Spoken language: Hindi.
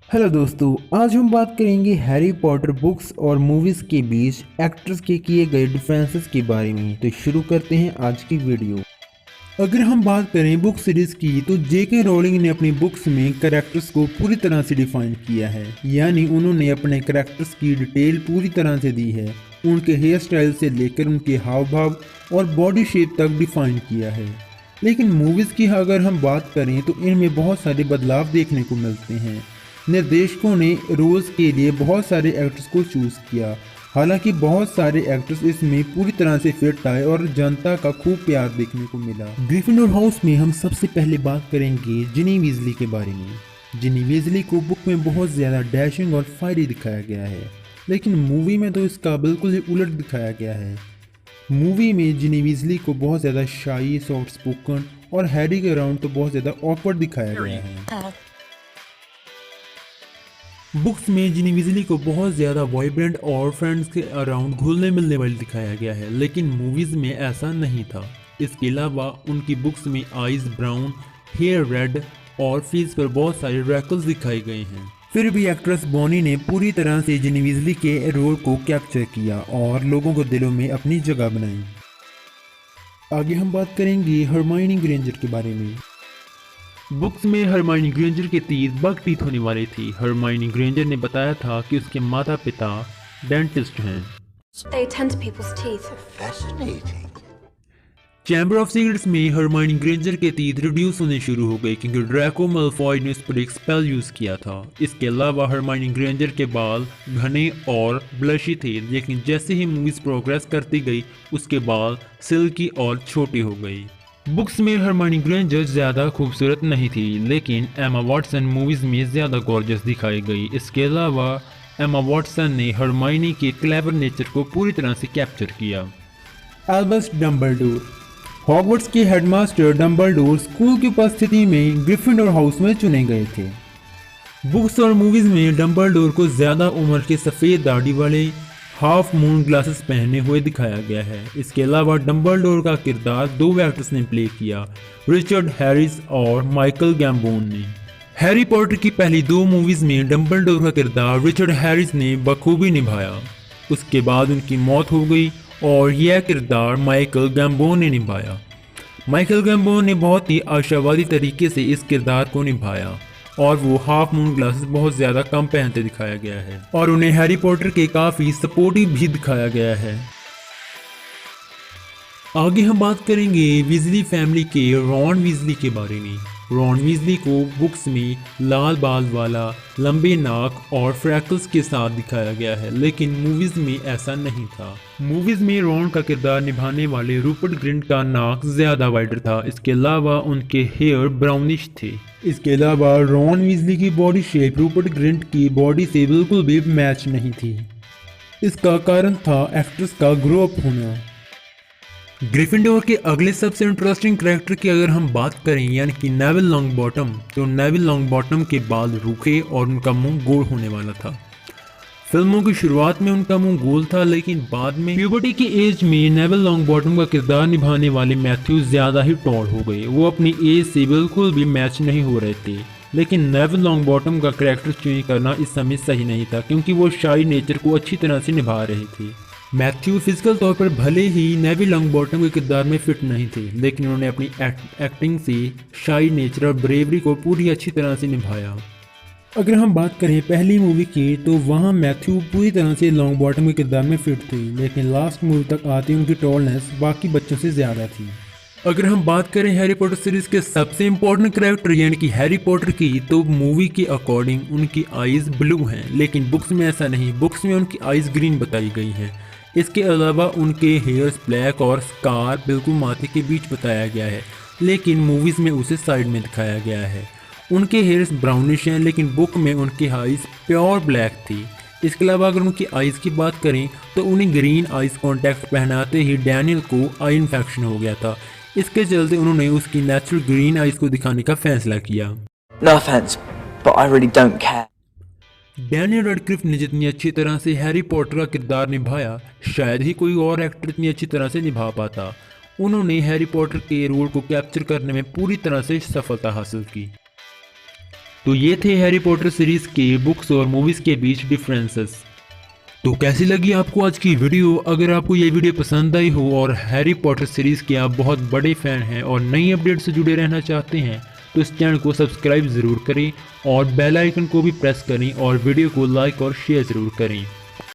हेलो दोस्तों, आज हम बात करेंगे हैरी पॉटर बुक्स और मूवीज़ के बीच एक्टर्स के किए गए डिफरेंसेस के बारे में। तो शुरू करते हैं आज की वीडियो। अगर हम बात करें बुक सीरीज की तो जेके रोलिंग ने अपनी बुक्स में कैरेक्टर्स को पूरी तरह से डिफाइन किया है, यानी उन्होंने अपने कैरेक्टर्स की डिटेल पूरी तरह से दी है। उनके हेयर स्टाइल से लेकर उनके हाव भाव और बॉडी शेप तक डिफाइन किया है। लेकिन मूवीज़ की अगर हम बात करें तो इनमें बहुत सारे बदलाव देखने को मिलते हैं। निर्देशकों ने रोल्स के लिए बहुत सारे एक्टर्स को चूज़ किया। हालांकि बहुत सारे एक्टर्स इसमें पूरी तरह से फिट आए और जनता का खूब प्यार देखने को मिला। ग्रिफिंडोर हाउस में हम सबसे पहले बात करेंगे जिनी वीजली के बारे में। जिनी वीजली को बुक में बहुत ज़्यादा डैशिंग और फायरी दिखाया गया है, लेकिन मूवी में तो इसका बिल्कुल ही उलट दिखाया गया है। मूवी में जिनी वीजली को बहुत ज़्यादा शाई, सॉफ्ट स्पोकन और हैरी के अराउंड तो बहुत ज़्यादा ऑकवर्ड दिखाया गया है। बुक्स में जिनी वीजली को बहुत ज़्यादा वाइब्रेंट और फ्रेंड्स के अराउंड घुलने मिलने वाली दिखाया गया है, लेकिन मूवीज़ में ऐसा नहीं था। इसके अलावा उनकी बुक्स में आइज़ ब्राउन, हेयर रेड और फेस पर बहुत सारे रैकल्स दिखाए गए हैं। फिर भी एक्ट्रेस बॉनी ने पूरी तरह से जिनी वीजली के रोल को कैप्चर किया और लोगों को दिलों में अपनी जगह बनाई। आगे हम बात करेंगे हरमाइनी ग्रेंजर के बारे में। बुक्स में हरमाइनी ग्रेंजर के तीर बग टीथ होने वाली थी। हरमाइनी ग्रेंजर ने बताया था कि उसके माता पिता डेंटिस्ट हैं। They tend to people's teeth. Fascinating. Chamber of secrets में हरमाइनी ग्रेंजर के तीर रिड्यूस होने शुरू हो गए क्योंकि ड्रैको मैलफॉय ने उस पर एक स्पेल यूज किया था। इसके अलावा हरमाइनी ग्रेंजर के बाल घने और ब्लशी थे, लेकिन जैसे ही मूवीज प्रोग्रेस करती गई उसके बाल सिल्की और छोटी हो गई। बुक्स में हरमाइनी ग्रेंजर ज़्यादा खूबसूरत नहीं थी, लेकिन एमा वॉटसन मूवीज़ में ज़्यादा गॉर्जियस दिखाई गई। इसके अलावा एमा वॉटसन ने हरमाइनी के क्लेवर नेचर को पूरी तरह से कैप्चर किया। Albus Dumbledore. हॉगवर्ट्स के हेडमास्टर डम्बलडोर स्कूल की उपस्थिति में ग्रिफिंडोर हाउस में चुने गए थे। बुक्स और मूवीज़ में डम्बलडोर को ज़्यादा उम्र के सफ़ेद दाढ़ी वाले हाफ मून ग्लासेस पहने हुए दिखाया गया है। इसके अलावा डम्बलडोर का किरदार दो एक्टर्स ने प्ले किया, रिचर्ड हैरिस और माइकल गैम्बोन ने। हैरी पॉटर की पहली दो मूवीज़ में डम्बलडोर का किरदार रिचर्ड हैरिस ने बखूबी निभाया। उसके बाद उनकी मौत हो गई और यह किरदार माइकल गैम्बोन ने निभाया। माइकल गैम्बोन ने बहुत ही आशावादी तरीके से इस किरदार को निभाया और वो हाफ मून ग्लासेस बहुत ज़्यादा कम पहनते दिखाया गया है और उन्हें हैरी पॉटर के काफ़ी सपोर्टिव भी दिखाया गया है। आगे हम बात करेंगे वीजली फैमिली के रॉन वीजली के बारे में। रॉन वीजली को बुक्स में लाल बाल वाला, लंबे नाक और फ्रैकल्स के साथ दिखाया गया है, लेकिन मूवीज़ में ऐसा नहीं था। मूवीज़ में रॉन का किरदार निभाने वाले रूपर्ट ग्रिंट का नाक ज़्यादा वाइडर था। इसके अलावा उनके हेयर ब्राउनिश थे। इसके अलावा रॉन वीजली की बॉडी शेप रूपर्ट ग्रिंट की बॉडी से बिल्कुल भी मैच नहीं थी। इसका कारण था एक्ट्रेस का ग्रो अप होना। ग्रिफिंडोर के अगले सबसे इंटरेस्टिंग कैरेक्टर की अगर हम बात करें, यानी कि नेविल लॉन्गबॉटम, तो नेविल लॉन्गबॉटम के बाल रूखे और उनका मुंह गोल होने वाला था। फिल्मों की शुरुआत में उनका मुंह गोल था, लेकिन बाद में प्यूबर्टी की एज में नेविल लॉन्गबॉटम का किरदार निभाने वाले मैथ्यू ज़्यादा ही टॉल हो गए। वो अपनी एज से बिल्कुल भी मैच नहीं हो रहे थे, लेकिन नेविल लॉन्गबॉटम का कैरेक्टर चेंज करना इस समय सही नहीं था क्योंकि वो शाई नेचर को अच्छी तरह से निभा रहे थे। मैथ्यू फिजिकल तौर पर भले ही नेविल लॉन्गबॉटम के किरदार में फिट नहीं थे, लेकिन उन्होंने अपनी एक्टिंग से शाई नेचर और ब्रेवरी को पूरी अच्छी तरह से निभाया। अगर हम बात करें पहली मूवी की तो वहाँ मैथ्यू पूरी तरह से लॉन्गबॉटम के किरदार में फिट थे, लेकिन लास्ट मूवी तक आती उनकी टॉलनेस बाकी बच्चों से ज़्यादा थी। अगर हम बात करें हैरी पॉटर सीरीज के सबसे इम्पोर्टेंट कैरेक्टर यानी कि हैरी पॉटर की, तो मूवी के अकॉर्डिंग उनकी आइज़ ब्लू हैं, लेकिन बुक्स में ऐसा नहीं। बुक्स में उनकी आइज़ ग्रीन बताई गई हैं। इसके अलावा उनके हेयर्स ब्लैक और स्कार बिल्कुल माथे के बीच बताया गया है, लेकिन मूवीज़ में उसे साइड में दिखाया गया है। उनके हेयर्स ब्राउनिश हैं, लेकिन बुक में उनकी आइज़ प्योर ब्लैक थी। इसके अलावा अगर उनकी आइज़ की बात करें तो उन्हें ग्रीन आइज़ कॉन्टैक्ट पहनाते ही डैनियल को आई इन्फेक्शन हो गया था। इसके चलते उन्होंने उसकी नेचुरल ग्रीन आइज़ को दिखाने का फैसला किया। No offense, but I really don't care. Daniel Radcliffe ने जितनी अच्छी तरह से हैरी पॉटर का किरदार निभाया, शायद ही कोई और एक्टर इतनी अच्छी तरह से निभा पाता। उन्होंने हैरी पॉटर के रोल को कैप्चर करने में पूरी तरह से सफलता हासिल की। तो ये थे हैरी पॉटर सीरीज के बुक्स और मूवीज के बीच डिफरेंसेस। तो कैसी लगी आपको आज की वीडियो? अगर आपको ये वीडियो पसंद आई हो और हैरी पॉटर सीरीज के आप बहुत बड़े फैन हैं और नई अपडेट से जुड़े रहना चाहते हैं तो इस चैनल को सब्सक्राइब ज़रूर करें और बेल आइकन को भी प्रेस करें और वीडियो को लाइक और शेयर ज़रूर करें।